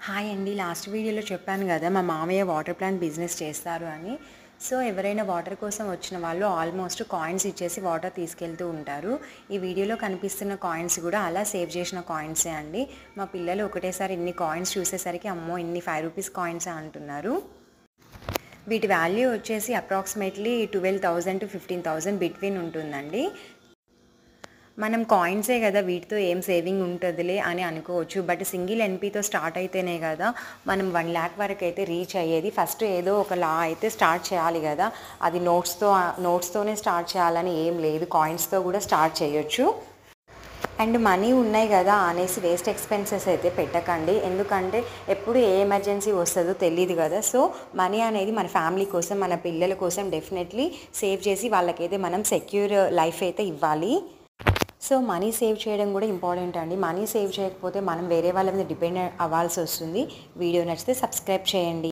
Hi అండి. Last వీడియోలో చెప్పాను కదా మా మామయ్య వాటర్ ప్లాంట్ బిజినెస్ చేస్తారు అని. సో ఎవరైనా వాటర్ కోసం వచ్చిన వాళ్ళు ఆల్మోస్ట్ కాయిన్స్ ఇచ్చేసి వాటర్ తీసుకెళ్తూ ఉంటారు. ఈ వీడియోలో కనిపిస్తున్న కాయిన్స్ కూడా అలా సేవ్ చేసిన కాయిన్సే అండి. మా పిల్లలు ఒకటేసారి ఇన్ని కాయిన్స్ చూసేసరికి అమ్మో ఇన్ని ₹5 కాయిన్సే అంటున్నారు. వీటి వాల్యూ వచ్చేసి అప్రాక్సిమేట్లీ 12,000 to 15,000 బిట్వీన్ ఉంటుందండి. మనం కాయిన్సే కదా వీటితో ఏం సేవింగ్ ఉంటుందిలే అని అనుకోవచ్చు. బట్ సింగిల్ ఎన్పీతో స్టార్ట్ అయితేనే కదా మనం 1,00,000 వరకు అయితే రీచ్ అయ్యేది. ఫస్ట్ ఏదో ఒక లా అయితే స్టార్ట్ చేయాలి కదా. అది నోట్స్తోనే స్టార్ట్ చేయాలని ఏం లేదు, కాయిన్స్తో కూడా స్టార్ట్ చేయొచ్చు. అండ్ మనీ ఉన్నాయి కదా అనేసి వేస్ట్ ఎక్స్పెన్సెస్ అయితే పెట్టకండి. ఎందుకంటే ఎప్పుడు ఏ ఎమర్జెన్సీ వస్తుందో తెలియదు కదా. సో మనీ అనేది మన ఫ్యామిలీ కోసం, మన పిల్లల కోసం డెఫినెట్లీ సేవ్ చేసి వాళ్ళకైతే మనం సెక్యూర్ లైఫ్ అయితే ఇవ్వాలి. సో మనీ సేవ్ చేయడం కూడా ఇంపార్టెంట్ అండి. మనీ సేవ్ చేయకపోతే మనం వేరే వాళ్ళ మీద డిపెండ్ అవ్వాల్సి వస్తుంది. వీడియో నచ్చితే సబ్స్క్రైబ్ చేయండి.